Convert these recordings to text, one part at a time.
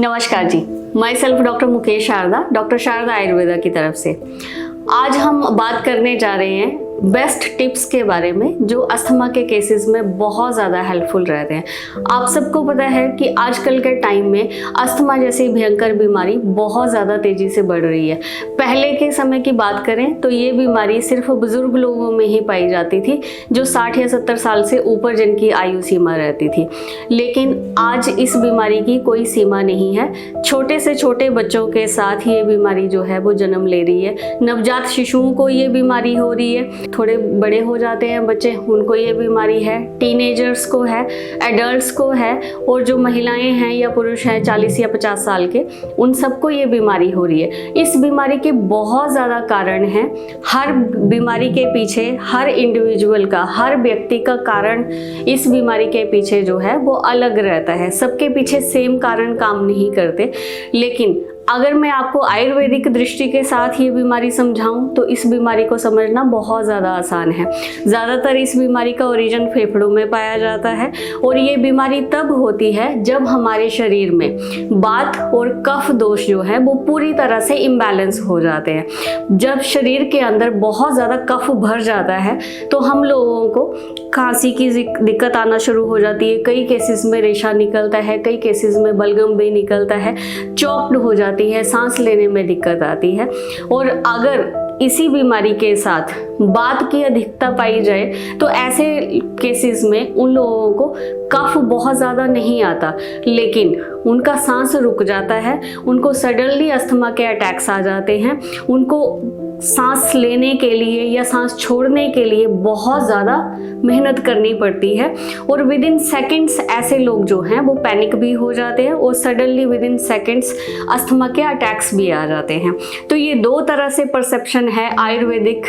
नमस्कार ji, myself doctor Mukesh Sharda, doctor Sharda Ayurveda की तरफ से। आज हम बात करने जा रहे हैं बेस्ट टिप्स के बारे में जो अस्थमा के केसेस में बहुत ज़्यादा हेल्पफुल रहते हैं। आप सबको पता है कि आजकल के टाइम में अस्थमा जैसी भयंकर बीमारी बहुत ज़्यादा तेज़ी से बढ़ रही है। पहले के समय की बात करें तो ये बीमारी सिर्फ बुज़ुर्ग लोगों में ही पाई जाती थी, जो 60 या 70 साल से ऊपर जिनकी आयु सीमा रहती थी। लेकिन आज इस बीमारी की कोई सीमा नहीं है। छोटे से छोटे बच्चों के साथ ये बीमारी जो है वो जन्म ले रही है। नवजात शिशुओं को ये बीमारी हो रही है, थोड़े बड़े हो जाते हैं बच्चे, उनको ये बीमारी है, टीनेजर्स को है, एडल्ट्स को है, और जो महिलाएं हैं या पुरुष हैं 40 या 50 साल के, उन सबको ये बीमारी हो रही है। इस बीमारी के बहुत ज़्यादा कारण हैं। हर बीमारी के पीछे हर इंडिविजुअल का, हर व्यक्ति का कारण इस बीमारी के पीछे जो है वो अलग रहता है। सबके पीछे सेम कारण काम नहीं करते। लेकिन अगर मैं आपको आयुर्वेदिक दृष्टि के साथ ये बीमारी समझाऊं तो इस बीमारी को समझना बहुत ज़्यादा आसान है। ज़्यादातर इस बीमारी का ओरिजिन फेफड़ों में पाया जाता है, और ये बीमारी तब होती है जब हमारे शरीर में वात और कफ दोष जो है वो पूरी तरह से इम्बैलेंस हो जाते हैं। जब शरीर के अंदर बहुत ज़्यादा कफ भर जाता है तो हम लोगों को खांसी की दिक्कत आना शुरू हो जाती है। कई केसेस में रेशा निकलता है, कई केसेस में बलगम भी निकलता है, चॉक्ड हो जाती है, सांस लेने में दिक्कत आती है। और अगर इसी बीमारी के साथ वात की अधिकता पाई जाए तो ऐसे केसेस में उन लोगों को कफ बहुत ज़्यादा नहीं आता, लेकिन उनका सांस रुक जाता है, उनको सडनली अस्थमा के अटैक्स आ जाते हैं, उनको सांस लेने के लिए या सांस छोड़ने के लिए बहुत ज़्यादा मेहनत करनी पड़ती है, और विद इन सेकेंड्स ऐसे लोग जो हैं वो पैनिक भी हो जाते हैं, और suddenly with in seconds asthma के अटैक्स भी आ जाते हैं। तो ये दो तरह से परसेप्शन है आयुर्वेदिक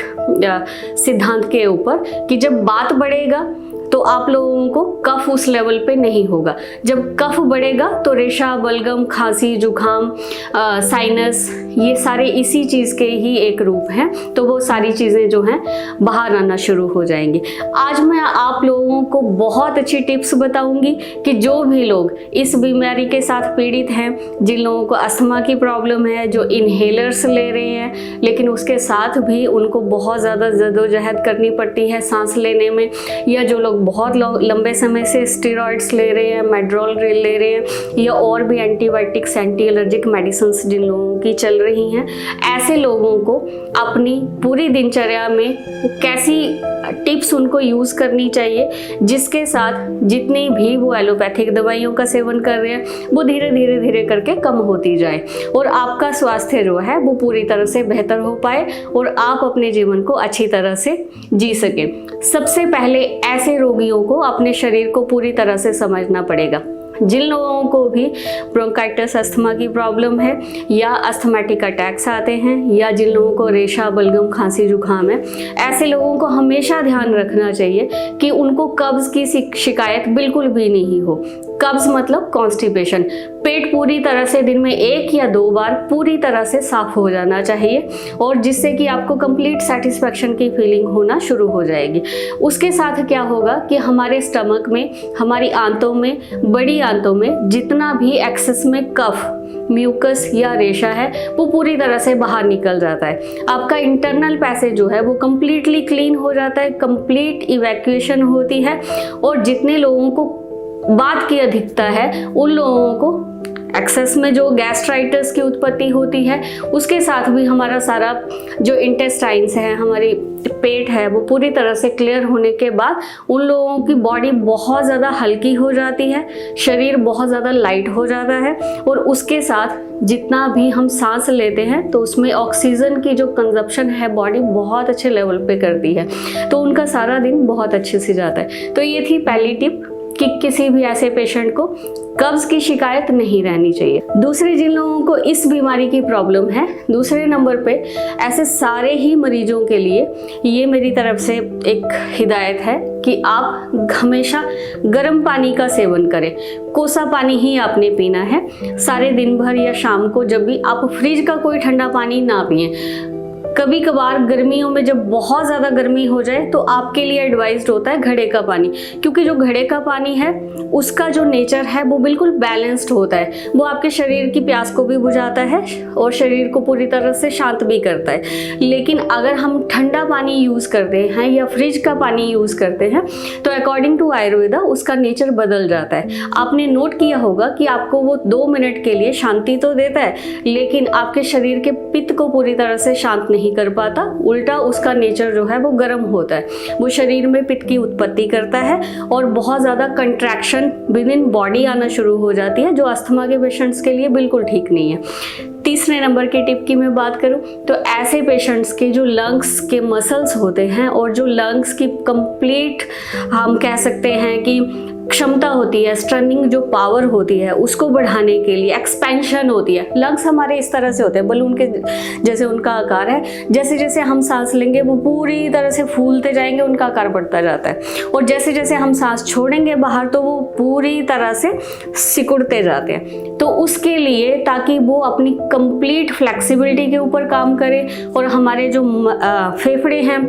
सिद्धांत के ऊपर कि जब वात बढ़ेगा तो आप लोगों को कफ उस लेवल पे नहीं होगा। जब कफ बढ़ेगा तो रेशा, बलगम, खांसी, जुखाम, साइनस, ये सारे इसी चीज़ के ही एक रूप हैं। तो वो सारी चीज़ें जो हैं बाहर आना शुरू हो जाएंगी। आज मैं आप लोगों को बहुत अच्छी टिप्स बताऊंगी कि जो भी लोग इस बीमारी के साथ पीड़ित हैं, जिन लोगों को अस्थमा की प्रॉब्लम है, जो इन्हेलर्स ले रहे हैं लेकिन उसके साथ भी उनको बहुत ज़्यादा जद्दोजहद करनी पड़ती है सांस लेने में, या जो लोग बहुत लंबे समय से स्टेरॉइड्स ले रहे हैं, मेड्रोल ले रहे हैं, या और भी एंटीबायोटिक्स, एंटी एलर्जिक मेडिसिन जिन लोगों की चल रही हैं, ऐसे लोगों को अपनी पूरी दिनचर्या में कैसी टिप्स उनको यूज़ करनी चाहिए जिसके साथ जितनी भी वो एलोपैथिक दवाइयों का सेवन कर रहे हैं वो धीरे धीरे करके कम होती जाए, और आपका स्वास्थ्य जो है वो पूरी तरह से बेहतर हो पाए और आप अपने जीवन को अच्छी तरह से जी सकें। सबसे पहले ऐसे रोगियों को अपने शरीर को पूरी तरह से समझना पड़ेगा। जिन लोगों को भी ब्रोंकाइटिस, अस्थमा की प्रॉब्लम है, या अस्थमैटिक अटैक्स आते हैं, या जिन लोगों को रेशा, बलगम, खांसी, जुखाम है, ऐसे लोगों को हमेशा ध्यान रखना चाहिए कि उनको कब्ज़ की शिकायत बिल्कुल भी नहीं हो। कब्ज़ मतलब कॉन्स्टिपेशन। पेट पूरी तरह से दिन में 1 या 2 बार पूरी तरह से साफ हो जाना चाहिए, और जिससे कि आपको कंप्लीट सेटिस्फैक्शन की फीलिंग होना शुरू हो जाएगी। उसके साथ क्या होगा कि हमारे स्टमक में, हमारी आंतों में, बड़ी आंतों में जितना भी एक्सेस में कफ, म्यूकस या रेशा है वो पूरी तरह से बाहर निकल जाता है। आपका इंटरनल पैसेज जो है वो कम्प्लीटली क्लीन हो जाता है, कंप्लीट इवैक्यूएशन होती है, और जितने लोगों को वात की अधिकता है उन लोगों को एक्सेस में जो गैस्ट्राइटिस की उत्पत्ति होती है, उसके साथ भी हमारा सारा जो इंटेस्टाइन्स है, हमारी पेट है, वो पूरी तरह से क्लियर होने के बाद उन लोगों की बॉडी बहुत ज़्यादा हल्की हो जाती है, शरीर बहुत ज़्यादा लाइट हो जाता है, और उसके साथ जितना भी हम सांस लेते हैं तो उसमें ऑक्सीजन की जो कंजप्शन है बॉडी बहुत अच्छे लेवल पे करती है, तो उनका सारा दिन बहुत अच्छे से जाता है। तो ये थी पहली टिप कि किसी भी ऐसे पेशेंट को कब्ज़ की शिकायत नहीं रहनी चाहिए। दूसरे जिन लोगों को इस बीमारी की प्रॉब्लम है, दूसरे नंबर पे ऐसे सारे ही मरीजों के लिए ये मेरी तरफ से एक हिदायत है कि आप हमेशा गर्म पानी का सेवन करें। कोसा पानी ही आपने पीना है सारे दिन भर, या शाम को जब भी आप फ्रिज का कोई ठंडा पानी ना पिएं। कभी कभार गर्मियों में जब बहुत ज़्यादा गर्मी हो जाए तो आपके लिए एडवाइज्ड होता है घड़े का पानी, क्योंकि जो घड़े का पानी है उसका जो नेचर है वो बिल्कुल बैलेंस्ड होता है। वो आपके शरीर की प्यास को भी बुझाता है और शरीर को पूरी तरह से शांत भी करता है। लेकिन अगर हम ठंडा पानी यूज़ करते हैं या फ्रिज का पानी यूज़ करते हैं तो अकॉर्डिंग टू आयुर्वेदा उसका नेचर बदल जाता है। आपने नोट किया होगा कि आपको वो 2 मिनट के लिए शांति तो देता है, लेकिन आपके शरीर के पित्त को पूरी तरह से शांत नहीं कर पाता। उल्टा उसका नेचर जो है वो गर्म होता है। वो शरीर में पित्त की उत्पत्ति करता है और बहुत ज़्यादा कंट्रैक्शन विद इन बॉडी आना शुरू हो जाती है, जो अस्थमा के पेशेंट्स के लिए बिल्कुल ठीक नहीं है। तीसरे नंबर के टिप की मैं बात करूं तो ऐसे पेशेंट्स के जो लंग्स के मसल्स होते हैं और जो लंग्स की कंप्लीट हम कह सकते हैं कि क्षमता होती है, स्ट्रेनिंग जो पावर होती है उसको बढ़ाने के लिए एक्सपेंशन होती है। लंग्स हमारे इस तरह से होते हैं, बलून के जैसे उनका आकार है। जैसे जैसे हम सांस लेंगे वो पूरी तरह से फूलते जाएंगे, उनका आकार बढ़ता जाता है। और जैसे जैसे हम सांस छोड़ेंगे बाहर तो वो पूरी तरह से सिकुड़ते जाते हैं। तो उसके लिए ताकि वो अपनी कंप्लीट फ्लेक्सिबिलिटी के ऊपर काम करे और हमारे जो फेफड़े हैं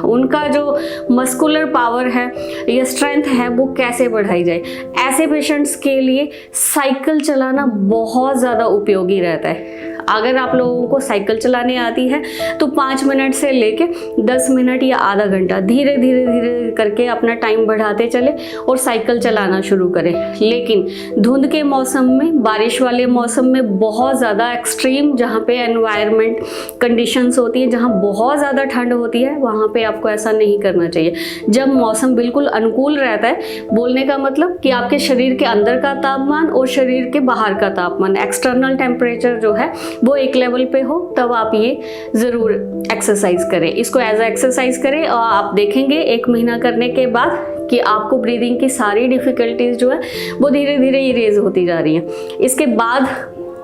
उनका जो मस्कुलर पावर है या स्ट्रेंथ है वो कैसे बढ़ाई जाए, ऐसे पेशेंट्स के लिए साइकिल चलाना बहुत ज़्यादा उपयोगी रहता है। अगर आप लोगों को साइकिल चलाने आती है तो 5 मिनट से लेके 10 मिनट या आधा घंटा धीरे धीरे धीरे करके अपना टाइम बढ़ाते चले और साइकिल चलाना शुरू करें। लेकिन धुंध के मौसम में, बारिश वाले मौसम में, बहुत ज़्यादा एक्सट्रीम जहाँ पे एनवायरनमेंट कंडीशंस होती है, जहाँ बहुत ज़्यादा ठंड होती है, वहाँ पे आपको ऐसा नहीं करना चाहिए। जब मौसम बिल्कुल अनुकूल रहता है, बोलने का मतलब कि आपके शरीर के अंदर का तापमान और शरीर के बाहर का तापमान, एक्सटर्नल टेम्परेचर जो है वो एक लेवल पे हो, तब आप ये ज़रूर एक्सरसाइज करें। इसको एज अ एक्सरसाइज करें और आप देखेंगे 1 महीना करने के बाद कि आपको ब्रीदिंग की सारी डिफ़िकल्टीज जो है वो धीरे धीरे इरेज होती जा रही हैं। इसके बाद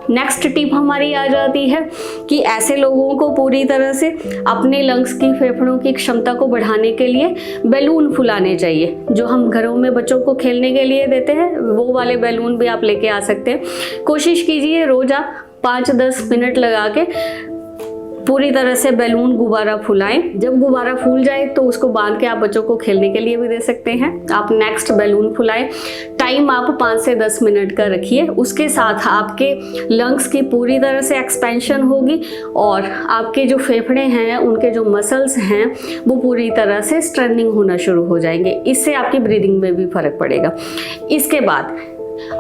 नेक्स्ट टिप हमारी आ जाती है कि ऐसे लोगों को पूरी तरह से अपने लंग्स की, फेफड़ों की क्षमता को बढ़ाने के लिए बैलून फुलाने चाहिए। जो हम घरों में बच्चों को खेलने के लिए देते हैं वो वाले बैलून भी आप लेके आ सकते हैं। कोशिश कीजिए रोज़ आप 5-10 मिनट लगा के पूरी तरह से बैलून गुब्बारा फुलाएं। जब गुब्बारा फूल जाए तो उसको बांध के आप बच्चों को खेलने के लिए भी दे सकते हैं। आप नेक्स्ट बैलून फुलाएं, टाइम आप 5 से 10 मिनट का रखिए। उसके साथ आपके लंग्स की पूरी तरह से एक्सपेंशन होगी और आपके जो फेफड़े हैं, उनके जो मसल्स हैं वो पूरी तरह से स्ट्रेनिंग होना शुरू हो जाएंगे। इससे आपकी ब्रीदिंग में भी फर्क पड़ेगा। इसके बाद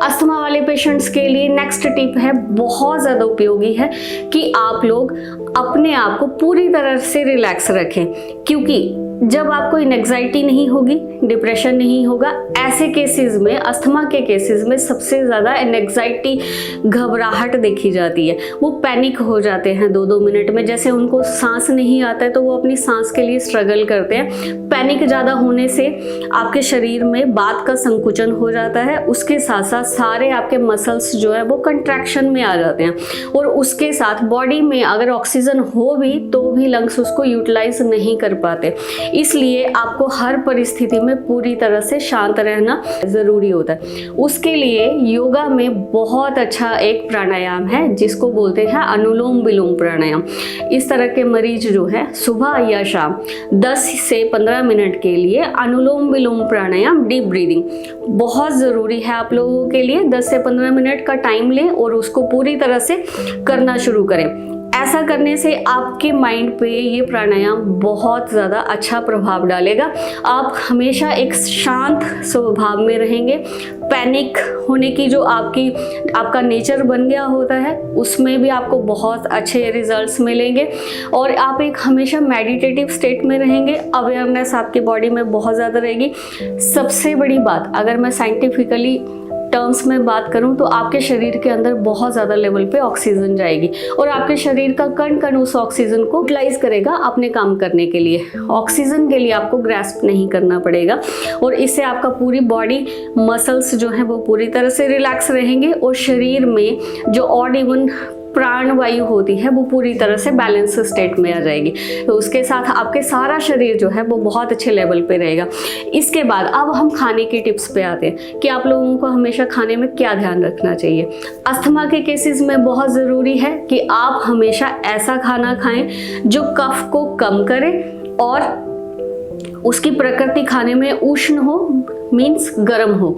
अस्थमा वाले पेशेंट्स के लिए नेक्स्ट टिप है, बहुत ज़्यादा उपयोगी है, कि आप लोग अपने आप को पूरी तरह से रिलैक्स रखें। क्योंकि जब आपको एंग्जाइटी नहीं होगी, डिप्रेशन नहीं होगा, ऐसे केसेस में, अस्थमा के केसेस में सबसे ज़्यादा एंग्जाइटी, घबराहट देखी जाती है। वो पैनिक हो जाते हैं 2-2 मिनट में। जैसे उनको सांस नहीं आता है तो वो अपनी सांस के लिए स्ट्रगल करते हैं। पैनिक ज़्यादा होने से आपके शरीर में बात का संकुचन हो जाता है। उसके साथ साथ सारे आपके मसल्स जो है वो कंट्रैक्शन में आ जाते हैं और उसके साथ बॉडी में अगर ऑक्सीजन हो भी तो भी लंग्स उसको यूटिलाइज नहीं कर पाते। इसलिए आपको हर परिस्थिति में पूरी तरह से शांत रहना ज़रूरी होता है। उसके लिए योगा में बहुत अच्छा एक प्राणायाम है जिसको बोलते हैं अनुलोम विलोम प्राणायाम। इस तरह के मरीज जो है सुबह या शाम 10 से 15 मिनट के लिए अनुलोम विलोम प्राणायाम, डीप ब्रीदिंग बहुत ज़रूरी है आप लोगों के लिए। 10 से 15 मिनट का टाइम लें और उसको पूरी तरह से करना शुरू करें। ऐसा करने से आपके माइंड पे ये प्राणायाम बहुत ज़्यादा अच्छा प्रभाव डालेगा। आप हमेशा एक शांत स्वभाव में रहेंगे। पैनिक होने की जो आपका नेचर बन गया होता है उसमें भी आपको बहुत अच्छे रिजल्ट्स मिलेंगे और आप एक हमेशा मेडिटेटिव स्टेट में रहेंगे। अवेयरनेस आपकी बॉडी में बहुत ज़्यादा रहेगी। सबसे बड़ी बात, अगर मैं साइंटिफिकली टर्म्स में बात करूं तो आपके शरीर के अंदर बहुत ज़्यादा लेवल पे ऑक्सीजन जाएगी और आपके शरीर का कण कण उस ऑक्सीजन को यूटिलाइज करेगा अपने काम करने के लिए। ऑक्सीजन के लिए आपको ग्रैस्प नहीं करना पड़ेगा और इससे आपका पूरी बॉडी मसल्स जो हैं वो पूरी तरह से रिलैक्स रहेंगे और शरीर में जो ऑड इवन प्राणवायु होती है वो पूरी तरह से बैलेंस स्टेट में आ जाएगी। तो उसके साथ आपके सारा शरीर जो है वो बहुत अच्छे लेवल पे रहेगा। इसके बाद अब हम खाने की टिप्स पे आते हैं कि आप लोगों को हमेशा खाने में क्या ध्यान रखना चाहिए। अस्थमा के केसेस में बहुत ज़रूरी है कि आप हमेशा ऐसा खाना खाएं जो कफ को कम करे और उसकी प्रकृति खाने में उष्ण हो, मीन्स गर्म हो,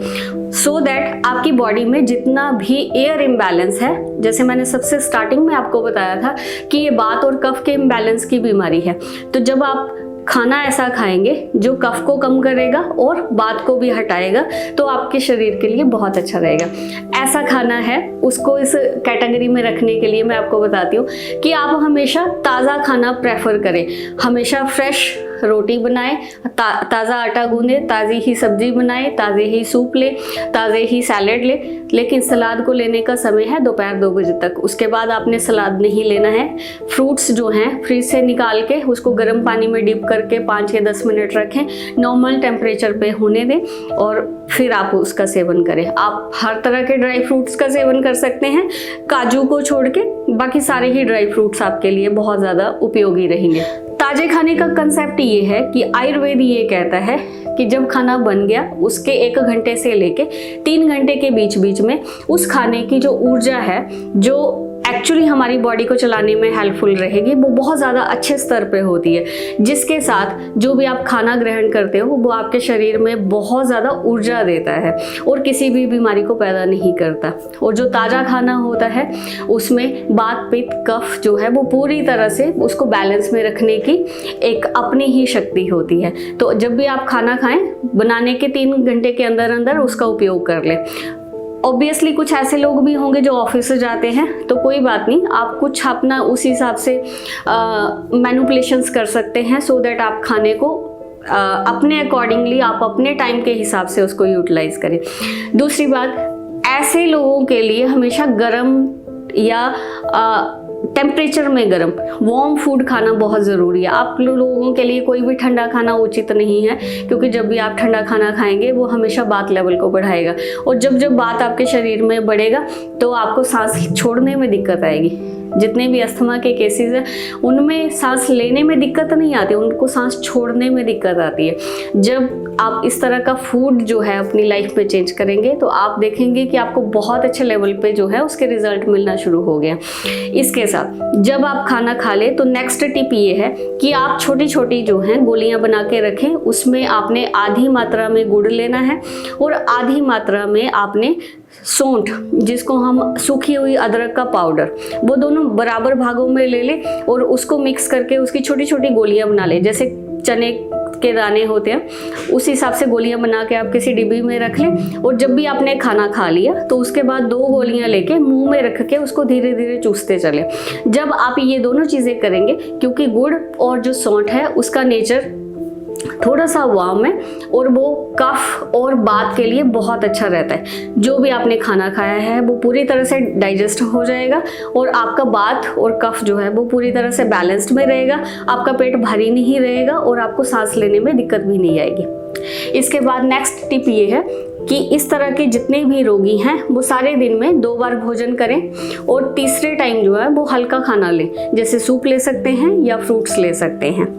सो दैट आपकी बॉडी में जितना भी एयर इम्बैलेंस है, जैसे मैंने सबसे स्टार्टिंग में आपको बताया था कि ये बात और कफ के इम्बैलेंस की बीमारी है, तो जब आप खाना ऐसा खाएंगे जो कफ को कम करेगा और बात को भी हटाएगा तो आपके शरीर के लिए बहुत अच्छा रहेगा। ऐसा खाना है, उसको इस कैटेगरी में रखने के लिए मैं आपको बताती हूँ कि आप हमेशा ताज़ा खाना प्रेफर करें। हमेशा फ्रेश रोटी बनाएं, ताज़ा आटा गूंदें, ताज़ी ही सब्जी बनाएं, ताज़े ही सूप लें, ताज़े ही सैलेड लें, लेकिन सलाद को लेने का समय है दोपहर 2 बजे तक। उसके बाद आपने सलाद नहीं लेना है। फ्रूट्स जो हैं फ्रिज से निकाल के उसको गर्म पानी में डिप करके 5 या 10 मिनट रखें, नॉर्मल टेम्परेचर पे होने दें और फिर आप उसका सेवन करें। आप हर तरह के ड्राई फ्रूट्स का सेवन कर सकते हैं, काजू को छोड़ के बाकी सारे ही ड्राई फ्रूट्स आपके लिए बहुत ज़्यादा उपयोगी रहेंगे। ताजे खाने का कंसेप्ट ये है कि आयुर्वेद ये कहता है कि जब खाना बन गया उसके 1 घंटे से लेके 3 घंटे के बीच बीच में उस खाने की जो ऊर्जा है, जो एक्चुअली हमारी बॉडी को चलाने में हेल्पफुल रहेगी, वो बहुत ज़्यादा अच्छे स्तर पे होती है, जिसके साथ जो भी आप खाना ग्रहण करते हो वो आपके शरीर में बहुत ज़्यादा ऊर्जा देता है और किसी भी बीमारी को पैदा नहीं करता। और जो ताज़ा खाना होता है उसमें बात पित्त कफ जो है वो पूरी तरह से उसको बैलेंस में रखने की एक अपनी ही शक्ति होती है। तो जब भी आप खाना खाएं, बनाने के 3 घंटे के अंदर अंदर उसका उपयोग कर लें। ऑब्वियसली कुछ ऐसे लोग भी होंगे जो ऑफिस से जाते हैं, तो कोई बात नहीं, आप कुछ अपना उस हिसाब से मैनिपुलेशंस कर सकते हैं सो दैट आप खाने को अपने अकॉर्डिंगली, आप अपने टाइम के हिसाब से उसको यूटिलाइज करें। दूसरी बात, ऐसे लोगों के लिए हमेशा गर्म या टेम्परेचर में गर्म वार्म फूड खाना बहुत ज़रूरी है। आप लोगों के लिए कोई भी ठंडा खाना उचित नहीं है, क्योंकि जब भी आप ठंडा खाना खाएंगे वो हमेशा बात लेवल को बढ़ाएगा और जब बात आपके शरीर में बढ़ेगा तो आपको सांस छोड़ने में दिक्कत आएगी। जितने भी अस्थमा के केसेस हैं उनमें सांस लेने में दिक्कत नहीं आती, उनको सांस छोड़ने में दिक्कत आती है। जब आप इस तरह का फूड जो है अपनी लाइफ में चेंज करेंगे तो आप देखेंगे कि आपको बहुत अच्छे लेवल पे जो है उसके रिजल्ट मिलना शुरू हो गया। इसके साथ जब आप खाना खा ले तो नेक्स्ट टिप ये है कि आप छोटी छोटी जो हैं गोलियां बना के रखें। उसमें आपने आधी मात्रा में गुड़ लेना है और आधी मात्रा में आपने सौंठ, जिसको हम सूखी हुई अदरक का पाउडर, वो दोनों बराबर भागों में ले लें और उसको मिक्स करके उसकी छोटी छोटी गोलियां बना लें। जैसे चने के दाने होते हैं उस हिसाब से गोलियां बना के आप किसी डिब्बी में रख लें और जब भी आपने खाना खा लिया तो उसके बाद 2 गोलियां लेके मुंह में रख के उसको धीरे धीरे चूसते चले। जब आप ये दोनों चीज़ें करेंगे, क्योंकि गुड़ और जो सौंठ है उसका नेचर थोड़ा सा वार्म है और वो कफ और बात के लिए बहुत अच्छा रहता है। जो भी आपने खाना खाया है वो पूरी तरह से डाइजेस्ट हो जाएगा और आपका बात और कफ जो है वो पूरी तरह से बैलेंस्ड में रहेगा। आपका पेट भारी नहीं रहेगा और आपको सांस लेने में दिक्कत भी नहीं आएगी। इसके बाद नेक्स्ट टिप ये है कि इस तरह के जितने भी रोगी हैं वो सारे दिन में 2 बार भोजन करें और तीसरे टाइम जो है वो हल्का खाना लें, जैसे सूप ले सकते हैं या फ्रूट्स ले सकते हैं।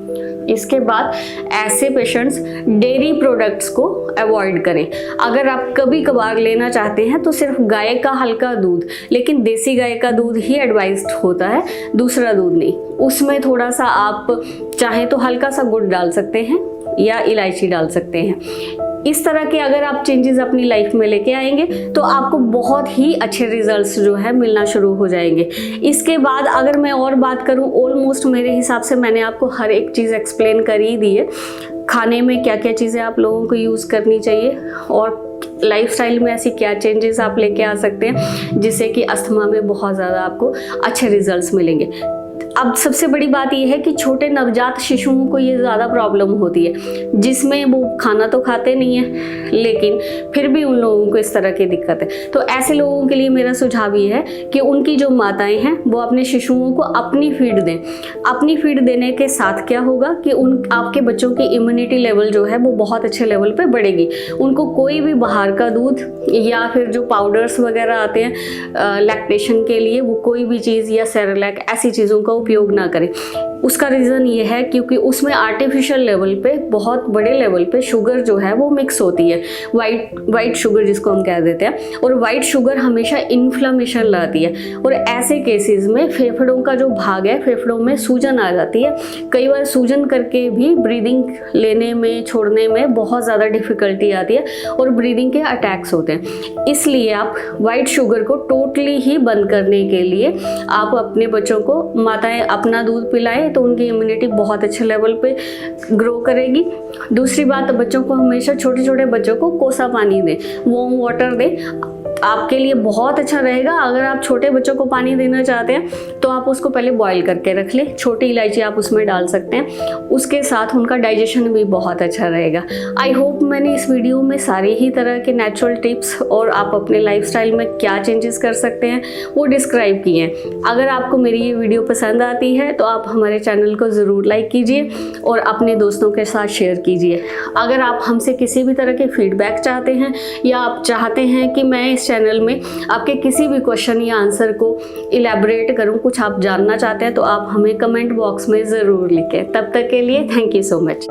इसके बाद ऐसे पेशेंट्स डेयरी प्रोडक्ट्स को अवॉइड करें। अगर आप कभी कभार लेना चाहते हैं तो सिर्फ गाय का हल्का दूध, लेकिन देसी गाय का दूध ही एडवाइज्ड होता है, दूसरा दूध नहीं। उसमें थोड़ा सा आप चाहें तो हल्का सा गुड़ डाल सकते हैं या इलायची डाल सकते हैं। इस तरह के अगर आप चेंजेस अपनी लाइफ में लेके आएंगे तो आपको बहुत ही अच्छे रिजल्ट्स जो है मिलना शुरू हो जाएंगे। इसके बाद अगर मैं और बात करूं, ऑलमोस्ट मेरे हिसाब से मैंने आपको हर एक चीज़ एक्सप्लेन कर ही दी है। खाने में क्या क्या चीज़ें आप लोगों को यूज़ करनी चाहिए और लाइफस्टाइल में ऐसी क्या चेंजेस आप लेके आ सकते हैं जिससे कि अस्थमा में बहुत ज़्यादा आपको अच्छे रिजल्ट्स मिलेंगे। अब सबसे बड़ी बात यह है कि छोटे नवजात शिशुओं को ये ज़्यादा प्रॉब्लम होती है, जिसमें वो खाना तो खाते नहीं है लेकिन फिर भी उन लोगों को इस तरह की दिक्कत है। तो ऐसे लोगों के लिए मेरा सुझाव ये है कि उनकी जो माताएं हैं वो अपने शिशुओं को अपनी फीड दें। अपनी फीड देने के साथ क्या होगा कि आपके बच्चों की इम्यूनिटी लेवल जो है वो बहुत अच्छे लेवल पे बढ़ेगी। उनको कोई भी बाहर का दूध या फिर जो पाउडर्स वगैरह आते हैं लैक्टेशन के लिए, वो कोई भी चीज़ या सेरेलैक ऐसी चीज़ों का उपयोग ना करें। उसका रीज़न ये है क्योंकि उसमें आर्टिफिशियल लेवल पे, बहुत बड़े लेवल पे शुगर जो है वो मिक्स होती है, वाइट शुगर जिसको हम कह देते हैं। और वाइट शुगर हमेशा इन्फ्लामेशन लाती है और ऐसे केसेस में फेफड़ों का जो भाग है, फेफड़ों में सूजन आ जाती है। कई बार सूजन करके भी ब्रीदिंग लेने में, छोड़ने में बहुत ज़्यादा डिफ़िकल्टी आती है और ब्रीदिंग के अटैक्स होते हैं। इसलिए आप वाइट शुगर को टोटली ही बंद करने के लिए आप अपने बच्चों को, माताएं अपना दूध पिलाएं तो उनकी इम्यूनिटी बहुत अच्छे लेवल पे ग्रो करेगी। दूसरी बात, बच्चों को हमेशा, छोटे छोटे बच्चों को कोसा पानी दें, वार्म वाटर दें। आपके लिए बहुत अच्छा रहेगा। अगर आप छोटे बच्चों को पानी देना चाहते हैं तो आप उसको पहले बॉईल करके रख लें, छोटी इलायची आप उसमें डाल सकते हैं, उसके साथ उनका डाइजेशन भी बहुत अच्छा रहेगा। आई होप मैंने इस वीडियो में सारी ही तरह के नेचुरल टिप्स और आप अपने लाइफस्टाइल में क्या चेंजेस कर सकते हैं वो डिस्क्राइब किए हैं। अगर आपको मेरी ये वीडियो पसंद आती है तो आप हमारे चैनल को ज़रूर लाइक कीजिए और अपने दोस्तों के साथ शेयर कीजिए। अगर आप हमसे किसी भी तरह के फीडबैक चाहते हैं या आप चाहते हैं कि मैं इस चैनल में आपके किसी भी क्वेश्चन या आंसर को इलैबोरेट करूं, कुछ आप जानना चाहते हैं, तो आप हमें कमेंट बॉक्स में ज़रूर लिखें। तब तक के लिए थैंक यू सो मच।